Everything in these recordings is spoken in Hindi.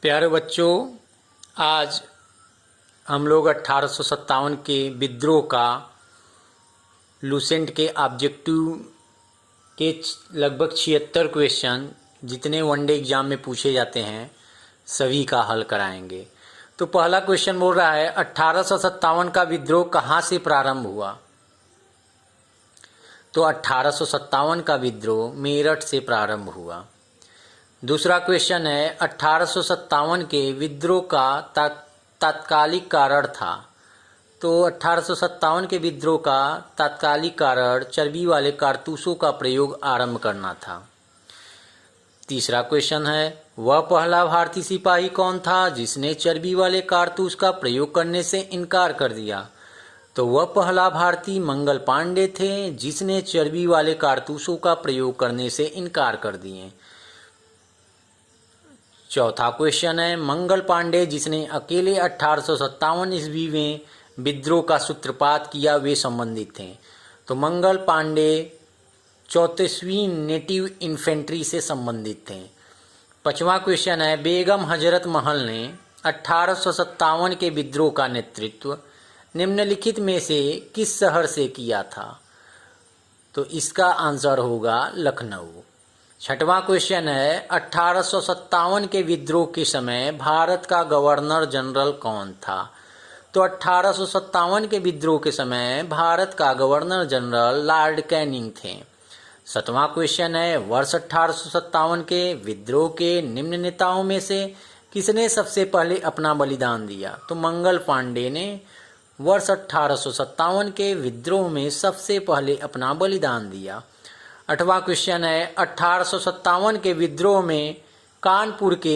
प्यारे बच्चों, आज हम लोग 1857 के विद्रोह का लूसेंट के ऑब्जेक्टिव के लगभग 76 क्वेश्चन जितने वनडे एग्जाम में पूछे जाते हैं सभी का हल कराएंगे। तो पहला क्वेश्चन बोल रहा है 1857 का विद्रोह कहाँ से प्रारंभ हुआ। तो 1857 का विद्रोह मेरठ से प्रारंभ हुआ। दूसरा क्वेश्चन है 1857 के विद्रोह का तात्कालिक कारण था। तो 1857 के विद्रोह का तात्कालिक कारण चर्बी वाले कारतूसों का प्रयोग आरंभ करना था। तीसरा क्वेश्चन है वह पहला भारतीय सिपाही कौन था जिसने चर्बी वाले कारतूस का प्रयोग करने से इनकार कर दिया। तो वह पहला भारतीय मंगल पांडे थे जिसने चर्बी वाले कारतूसों का प्रयोग करने से इनकार कर दिए। चौथा क्वेश्चन है मंगल पांडे जिसने अकेले 1857 ईस्वी में विद्रोह का सूत्रपात किया वे संबंधित थे। तो मंगल पांडे 34वीं नेटिव इन्फेंट्री से संबंधित थे। पांचवा क्वेश्चन है बेगम हजरत महल ने 1857 के विद्रोह का नेतृत्व निम्नलिखित में से किस शहर से किया था। तो इसका आंसर होगा लखनऊ। छठवां क्वेश्चन है 1857 के विद्रोह के समय भारत का गवर्नर जनरल कौन था। तो 1857 के विद्रोह के समय भारत का गवर्नर जनरल लॉर्ड कैनिंग थे। सातवां क्वेश्चन है वर्ष 1857 के विद्रोह के निम्न नेताओं में से किसने सबसे पहले अपना बलिदान दिया। तो मंगल पांडे ने वर्ष 1857 के विद्रोह में सबसे पहले अपना बलिदान दिया। आठवां क्वेश्चन है 1857 के विद्रोह में कानपुर के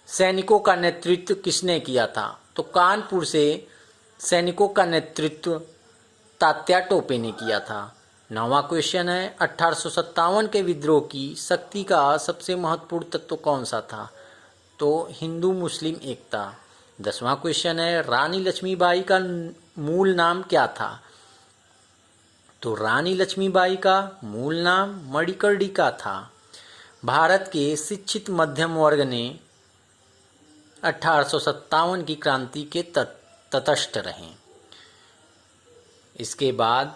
सैनिकों का नेतृत्व किसने किया था। तो कानपुर से सैनिकों का नेतृत्व तात्या टोपे ने किया था। नौवां क्वेश्चन है 1857 के विद्रोह की शक्ति का सबसे महत्वपूर्ण तत्व कौन सा था। तो हिंदू मुस्लिम एकता। 10वां क्वेश्चन है रानी लक्ष्मीबाई का मूल नाम क्या था। तो रानी लक्ष्मीबाई का मूल नाम मणिकर्णिका था। भारत के शिक्षित मध्यम वर्ग ने 1857 की क्रांति के तटस्थ रहे। इसके बाद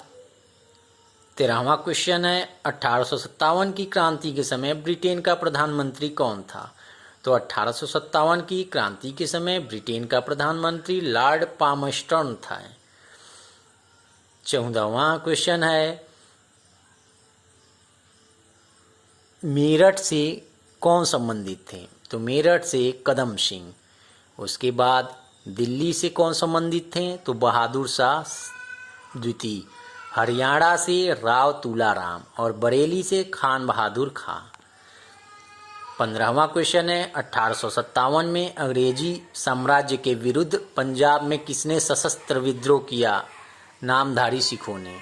13वां क्वेश्चन है 1857 की क्रांति के समय ब्रिटेन का प्रधानमंत्री कौन था। तो 1857 की क्रांति के समय ब्रिटेन का प्रधानमंत्री लॉर्ड पामस्टर्न था। 14वां क्वेश्चन है मेरठ से कौन संबंधित थे। तो मेरठ से कदम सिंह। उसके बाद दिल्ली से कौन संबंधित थे। तो बहादुर शाह द्वितीय। हरियाणा से राव तुलाराम और बरेली से खान बहादुर खां। 15वां क्वेश्चन है 1857 में अंग्रेजी साम्राज्य के विरुद्ध पंजाब में किसने सशस्त्र विद्रोह किया। नामधारी सिखों ने।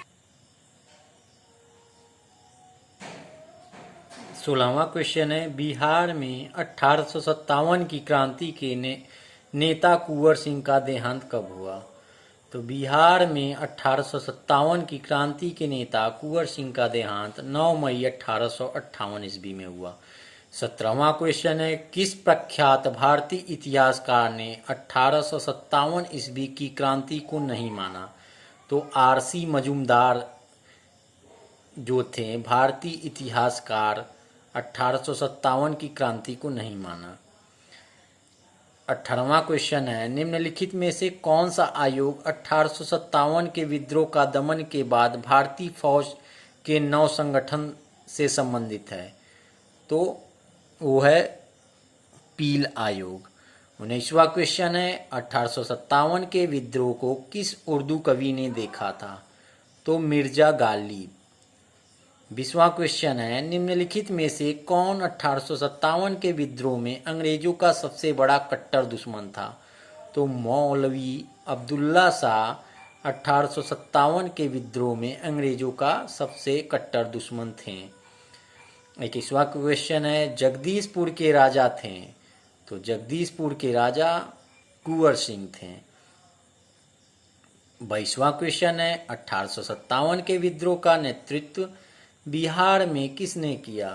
16वां क्वेश्चन है बिहार में 1857 की क्रांति के नेता कुंवर सिंह का देहांत कब हुआ। तो बिहार में 1857 की क्रांति के नेता कुंवर सिंह का देहांत 9 मई 1858 ईस्वी में हुआ। 17वां क्वेश्चन है किस प्रख्यात भारतीय इतिहासकार ने 1857 ईस्वी की क्रांति को नहीं माना। तो आरसी मजूमदार जो थे भारतीय इतिहासकार 1857 की क्रांति को नहीं माना। 18वां क्वेश्चन है निम्नलिखित में से कौन सा आयोग 1857 के विद्रोह का दमन के बाद भारतीय फौज के नव संगठन से संबंधित है। तो वो है पील आयोग। 19वां क्वेश्चन है 1857 के विद्रोह को किस उर्दू कवि ने देखा था। तो मिर्जा गालिब। 20वां क्वेश्चन है निम्नलिखित में से कौन 1857 के विद्रोह में अंग्रेजों का सबसे बड़ा कट्टर दुश्मन था। तो मौलवी अब्दुल्ला शाह 1857 के विद्रोह में अंग्रेजों का सबसे कट्टर दुश्मन थे। 21वां क्वेश्चन है जगदीशपुर के राजा थे। तो जगदीशपुर के राजा कुंवर सिंह थे। 22वां क्वेश्चन है 1857 के विद्रोह का नेतृत्व बिहार में किसने किया।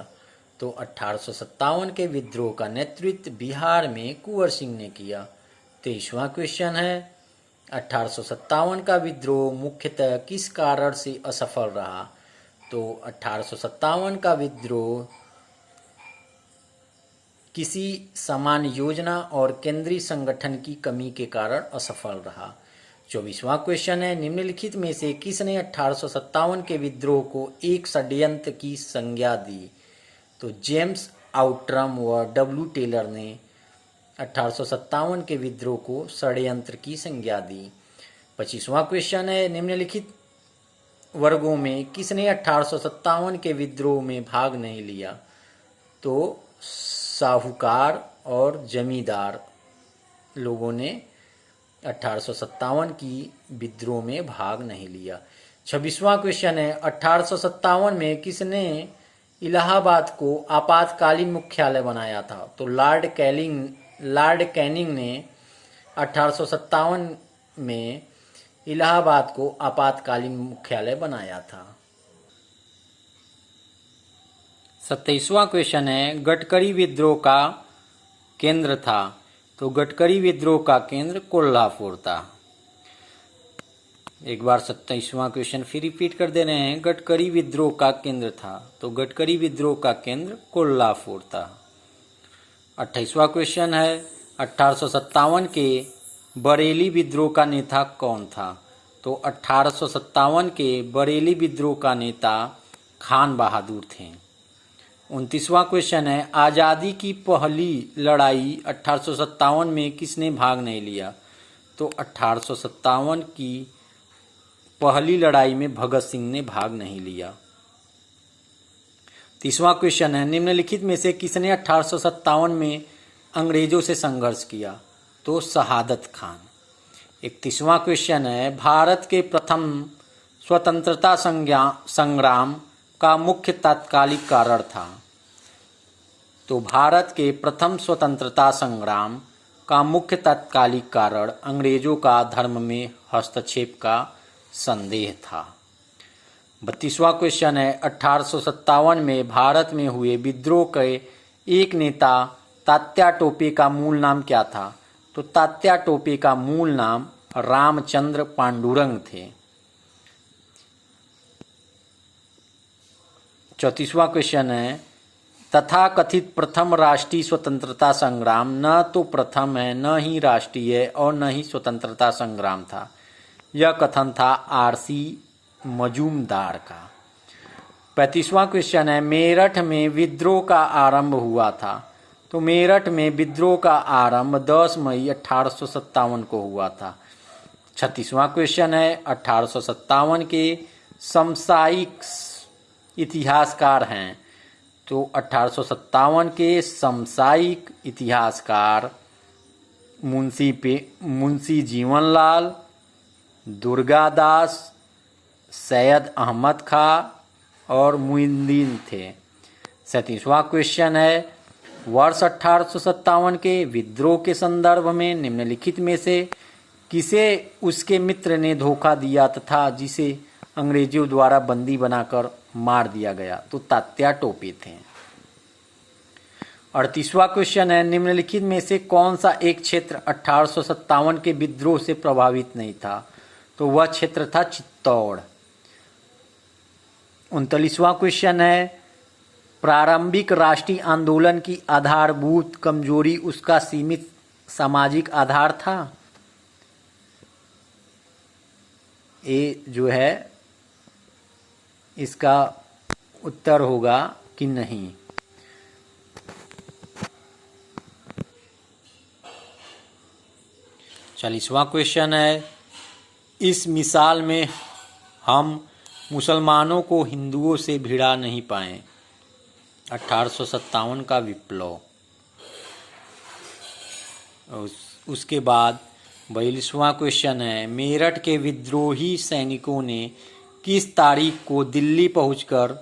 तो 1857 के विद्रोह का नेतृत्व बिहार में कुंवर सिंह ने किया। 23वां क्वेश्चन है 1857 का विद्रोह मुख्यतः किस कारण से असफल रहा? तो 1857 का विद्रोह किसी समान योजना और केंद्रीय संगठन की कमी के कारण असफल रहा। 24वां क्वेश्चन है निम्नलिखित में से किसने 1857 के विद्रोह को एक षड्यंत्र की संज्ञा दी? तो जेम्स आउट्रम व डब्ल्यू टेलर ने 1857 के विद्रोह को षड्यंत्र की संज्ञा दी। 25वां क्वेश्चन है निम्नलिखित वर्गों में किसने 1857 के विद्रोह में भाग नहीं लिया? तो साहूकार और जमींदार लोगों ने 1857 की विद्रोह में भाग नहीं लिया। 26वां क्वेश्चन है 1857 में किसने इलाहाबाद को आपातकालीन मुख्यालय बनाया था? तो लॉर्ड कैनिंग ने 1857 में इलाहाबाद को आपातकालीन मुख्यालय बनाया था। 27वां क्वेश्चन है गडकरी विद्रोह का केंद्र था? तो गडकरी विद्रोह का केंद्र कोल्हापुर था। एक बार 27वां क्वेश्चन फिर रिपीट कर दे रहे हैं। गडकरी विद्रोह का केंद्र था, तो गडकरी विद्रोह का केंद्र कोल्हापुर था। 28वां क्वेश्चन है 1857 के बरेली विद्रोह का नेता कौन था? तो 1857 के बरेली विद्रोह का नेता खान बहादुर थे। 29वां क्वेश्चन है आज़ादी की पहली लड़ाई 1857 में किसने भाग नहीं लिया? तो 1857 की पहली लड़ाई में भगत सिंह ने भाग नहीं लिया। 30वां क्वेश्चन है निम्नलिखित में से किसने 1857 में अंग्रेजों से संघर्ष किया? तो शहादत खान। 31वां क्वेश्चन है भारत के प्रथम स्वतंत्रता संग्राम का मुख्य तात्कालिक कारण था? तो भारत के प्रथम स्वतंत्रता संग्राम का मुख्य तात्कालिक कारण अंग्रेजों का धर्म में हस्तक्षेप का संदेह था। 32वां क्वेश्चन है 1857 में भारत में हुए विद्रोह के एक नेता तात्या टोपे का मूल नाम क्या था? तो तात्या टोपे का मूल नाम रामचंद्र पांडुरंग थे। 34वां क्वेश्चन है तथाकथित प्रथम राष्ट्रीय स्वतंत्रता संग्राम न तो प्रथम है, न ही राष्ट्रीय और न ही स्वतंत्रता संग्राम था। यह कथन था आरसी मजूमदार का। 35वां क्वेश्चन है मेरठ में विद्रोह का आरंभ हुआ था? तो मेरठ में विद्रोह का आरंभ 10 मई 1857 को हुआ था। 36वां क्वेश्चन है 1857 के समसामयिक इतिहासकार हैं? तो 1857 के समसामयिक इतिहासकार मुंशी जीवनलाल, दुर्गादास, सैयद अहमद खां और मुइनुद्दीन थे। 37वां क्वेश्चन है वर्ष 1857 के विद्रोह के संदर्भ में निम्नलिखित में से किसे उसके मित्र ने धोखा दिया तथा जिसे अंग्रेजों द्वारा बंदी बनाकर मार दिया गया? तो तात्या टोपे थे। 38वां क्वेश्चन है निम्नलिखित में से कौन सा एक क्षेत्र 1857 के विद्रोह से प्रभावित नहीं था? तो वह क्षेत्र था चित्तौड़। 39वां क्वेश्चन है प्रारंभिक राष्ट्रीय आंदोलन की आधारभूत कमजोरी उसका सीमित सामाजिक आधार था? ये जो है इसका उत्तर होगा कि नहीं। 40वां क्वेश्चन है इस मिसाल में हम मुसलमानों को हिंदुओं से भिड़ा नहीं पाए। 1857 का विप्लव। उसके बाद 42वां क्वेश्चन है मेरठ के विद्रोही सैनिकों ने किस तारीख को दिल्ली पहुंचकर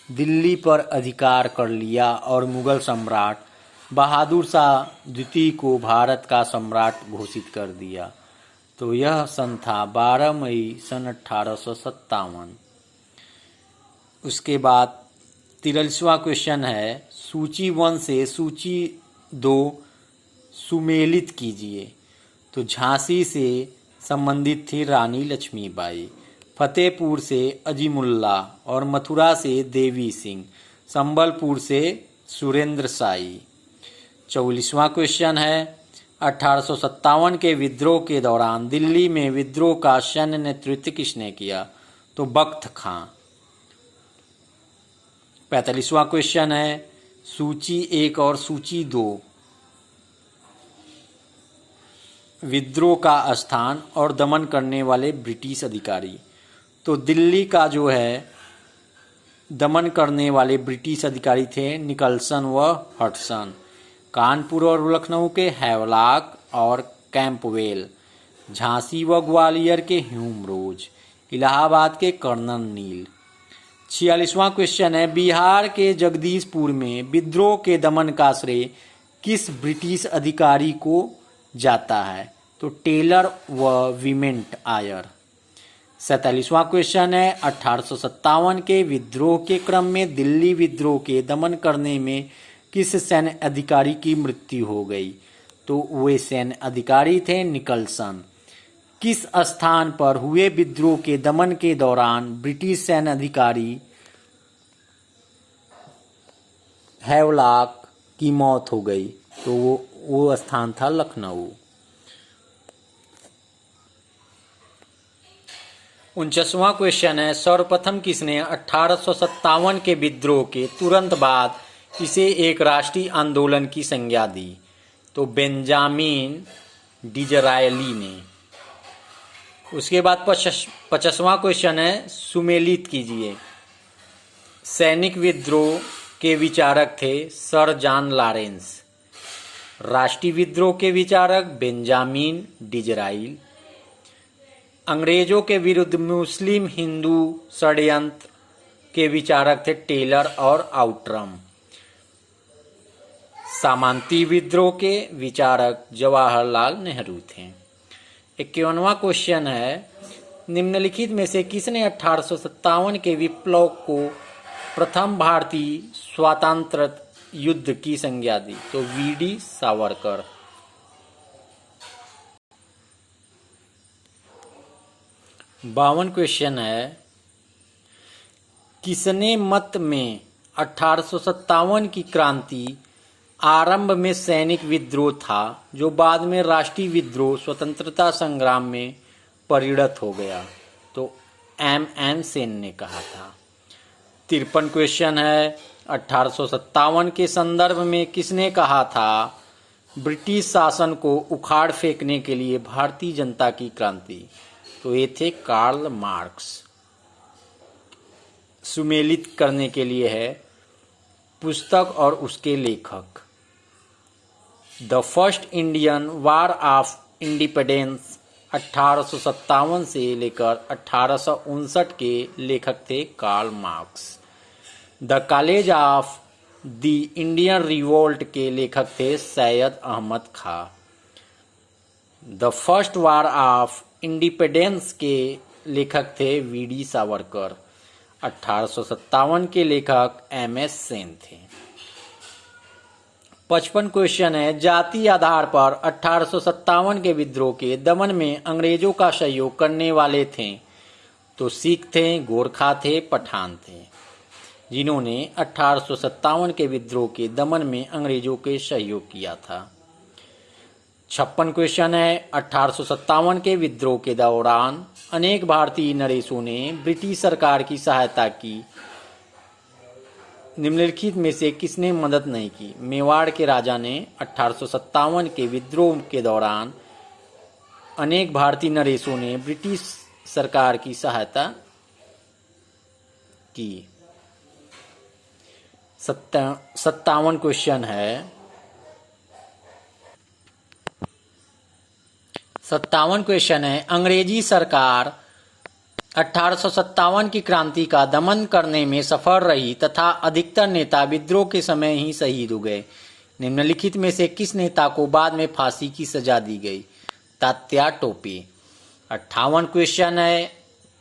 दिल्ली पर अधिकार कर लिया और मुगल सम्राट बहादुर शाह द्वितीय को भारत का सम्राट घोषित कर दिया? तो यह सन था 12 मई सन 1857। उसके बाद 43वां क्वेश्चन है सूची 1 से सूची 2 सुमेलित कीजिए। तो झांसी से संबंधित थी रानी लक्ष्मीबाई, फतेहपुर से अजीमुल्ला और मथुरा से देवी सिंह, संबलपुर से सुरेंद्र साई। 44वां क्वेश्चन है 1857 के विद्रोह के दौरान दिल्ली में विद्रोह का सैन्य नेतृत्व किसने किया? तो बख्त खां। 45वां क्वेश्चन है सूची 1 और सूची 2 विद्रोह का स्थान और दमन करने वाले ब्रिटिश अधिकारी। तो दिल्ली का जो है दमन करने वाले ब्रिटिश अधिकारी थे निकलसन व हडसन। कानपुर और लखनऊ के हैवलाक और कैंपवेल, झांसी व ग्वालियर के ह्यूमरोज, इलाहाबाद के कर्नल नील। 46वां क्वेश्चन है बिहार के जगदीशपुर में विद्रोह के दमन का श्रेय किस ब्रिटिश अधिकारी को जाता है? तो टेलर व विमेंट आयर। 47वां क्वेश्चन है 1857 के विद्रोह के क्रम में दिल्ली विद्रोह के दमन करने में किस सैन्य अधिकारी की मृत्यु हो गई? तो वे सैन्य अधिकारी थे निकलसन। किस स्थान पर हुए विद्रोह के दमन के दौरान ब्रिटिश सैन्य अधिकारी हैवलाक की मौत हो गई? तो वो स्थान था लखनऊ। 49वां क्वेश्चन है सर्वप्रथम किसने 1857 के विद्रोह के तुरंत बाद इसे एक राष्ट्रीय आंदोलन की संज्ञा दी? तो बेंजामिन डिज़रायली ने। उसके बाद 50वां क्वेश्चन है सुमेलित कीजिए। सैनिक विद्रोह के विचारक थे सर जॉन लॉरेंस, राष्ट्रीय विद्रोह के विचारक बेंजामिन डिज़राइल, अंग्रेजों के विरुद्ध मुस्लिम हिंदू षड्यंत्र के विचारक थे टेलर और आउट्रम, सामंती विद्रोह के विचारक जवाहरलाल नेहरू थे। 51वां क्वेश्चन है निम्नलिखित में से किसने 1857 के विप्लव को प्रथम भारतीय स्वतंत्रता युद्ध की संज्ञा दी? तो वीडी सावरकर। 52 क्वेश्चन है किसने मत में 1857 की क्रांति आरंभ में सैनिक विद्रोह था जो बाद में राष्ट्रीय विद्रोह स्वतंत्रता संग्राम में परिणत हो गया? तो एम सेन ने कहा था। 53 क्वेश्चन है 1857 के संदर्भ में किसने कहा था ब्रिटिश शासन को उखाड़ फेंकने के लिए भारतीय जनता की क्रांति? तो ये थे कार्ल मार्क्स। सुमेलित करने के लिए है पुस्तक और उसके लेखक। The first Indian war of independence 1857 से लेकर 1859 के लेखक थे Karl Marx. The college of the Indian revolt के लेखक थे Syed Ahmad Khan. The first war of independence के लेखक थे वीडी सावरकर। 1857 के लेखक एम.एस. सेन थे। 55 क्वेश्चन है जाति आधार पर 1857 के विद्रोह के दमन में अंग्रेजों का सहयोग करने वाले थे? तो सिख थे, गोरखा थे, पठान थे, जिन्होंने 1857 के विद्रोह के दमन में अंग्रेजों के सहयोग किया था। 56 क्वेश्चन है 1857 के विद्रोह के दौरान अनेक भारतीय नरेशों ने ब्रिटिश सरकार की सहायता की, निम्नलिखित में से किसने मदद नहीं की? मेवाड़ के राजा ने 1857 के विद्रोह के दौरान अनेक भारतीय नरेशों ने ब्रिटिश सरकार की सहायता की। 57 क्वेश्चन है 57 क्वेश्चन है अंग्रेजी सरकार 1857 की क्रांति का दमन करने में सफल रही तथा अधिकतर नेता विद्रोह के समय ही शहीद हो गए। निम्नलिखित में से किस नेता को बाद में फांसी की सजा दी गई? तात्या टोपे। 58 क्वेश्चन है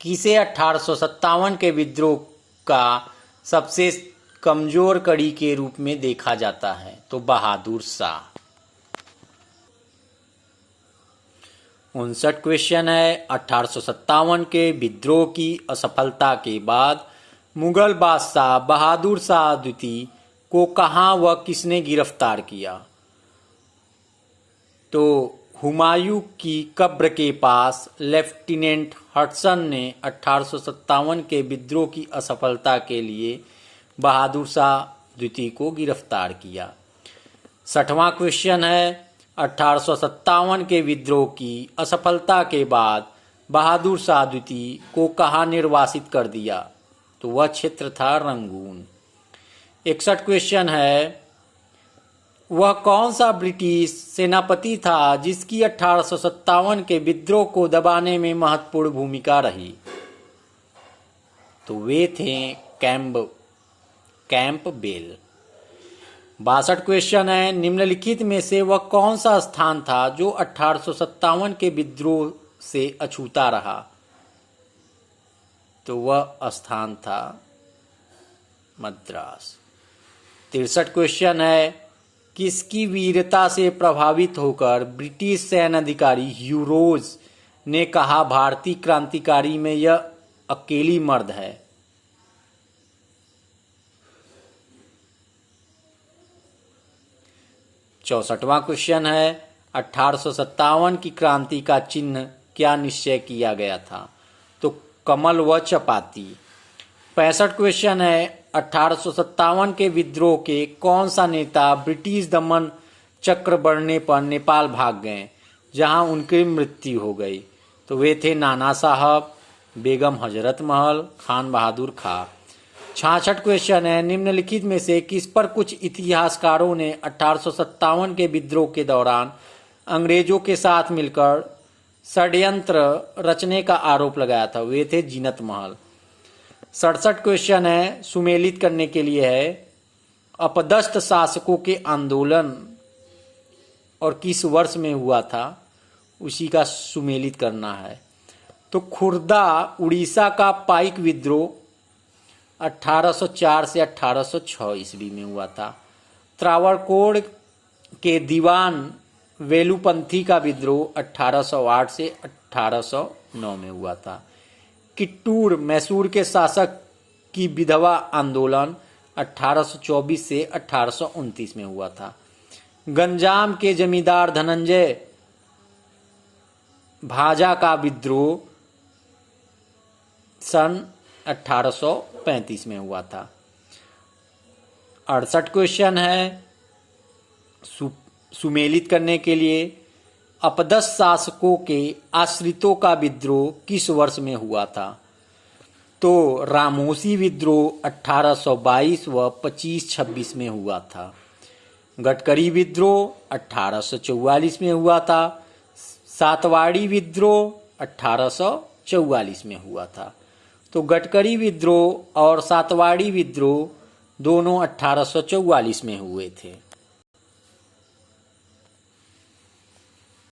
किसे 1857 के विद्रोह का सबसे कमजोर कड़ी के रूप में देखा जाता है? तो बहादुर शाह। 59 क्वेश्चन है, 1857 के विद्रोह की असफलता के बाद मुगल बादशाह बहादुर शाह द्वितीय को कहाँ व किसने गिरफ्तार किया? तो हुमायूं की कब्र के पास लेफ्टिनेंट हडसन ने 1857 के विद्रोह की असफलता के लिए बहादुर शाह द्वितीय को गिरफ्तार किया। 60वां क्वेश्चन है, 1857 के विद्रोह की असफलता के बाद बहादुर शाह द्वितीय को कहाँ निर्वासित कर दिया? तो वह क्षेत्र था रंगून। 61 क्वेश्चन है, वह कौन सा ब्रिटिश सेनापति था जिसकी 1857 के विद्रोह को दबाने में महत्वपूर्ण भूमिका रही? तो वे थे कैंपबेल। 62 क्वेश्चन है, निम्नलिखित में से वह कौन सा स्थान था जो 1857 के विद्रोह से अछूता रहा? तो वह स्थान था मद्रास। 63 क्वेश्चन है, किसकी वीरता से प्रभावित होकर ब्रिटिश सैन्य अधिकारी ह्यू रोज ने कहा भारतीय क्रांतिकारी में यह अकेली मर्द है? चौसठवां क्वेश्चन है, 1857 की क्रांति का चिन्ह क्या निश्चय किया गया था? तो कमल व चपाती। 65 क्वेश्चन है, 1857 के विद्रोह के कौन सा नेता ब्रिटिश दमन चक्र बढ़ने पर नेपाल भाग गए जहां उनकी मृत्यु हो गई? तो वे थे नाना साहब, बेगम हजरत महल, खान बहादुर खां। 66 क्वेश्चन है, निम्नलिखित में से किस पर कुछ इतिहासकारों ने 1857 के विद्रोह के दौरान अंग्रेजों के साथ मिलकर षड्यंत्र रचने का आरोप लगाया था? वे थे जीनत महल। 67 क्वेश्चन है, सुमेलित करने के लिए है, अपदस्थ शासकों के आंदोलन और किस वर्ष में हुआ था उसी का सुमेलित करना है। तो खुर्दा उड़ीसा का पाइक विद्रोह 1804 से 1806 ईस्वी में हुआ था। त्रावणकोर के दीवान वेलुपंथी का विद्रोह 1808 से 1809 में हुआ था। किट्टूर मैसूर के शासक की विधवा आंदोलन 1824 से 1829 में हुआ था। गंजाम के जमींदार धनंजय भाजा का विद्रोह सन 1835 में हुआ था। 68 क्वेश्चन है, सुमेलित करने के लिए, अपदस्थ शासकों के आश्रितों का विद्रोह किस वर्ष में हुआ था? तो रामोसी विद्रोह 1822 व 25-26 में हुआ था। गडकरी विद्रोह 1844 में हुआ था। सातवाड़ी विद्रोह 1844 में हुआ था। तो गडकरी विद्रोह और सातवाड़ी विद्रोह दोनों 1844 में हुए थे।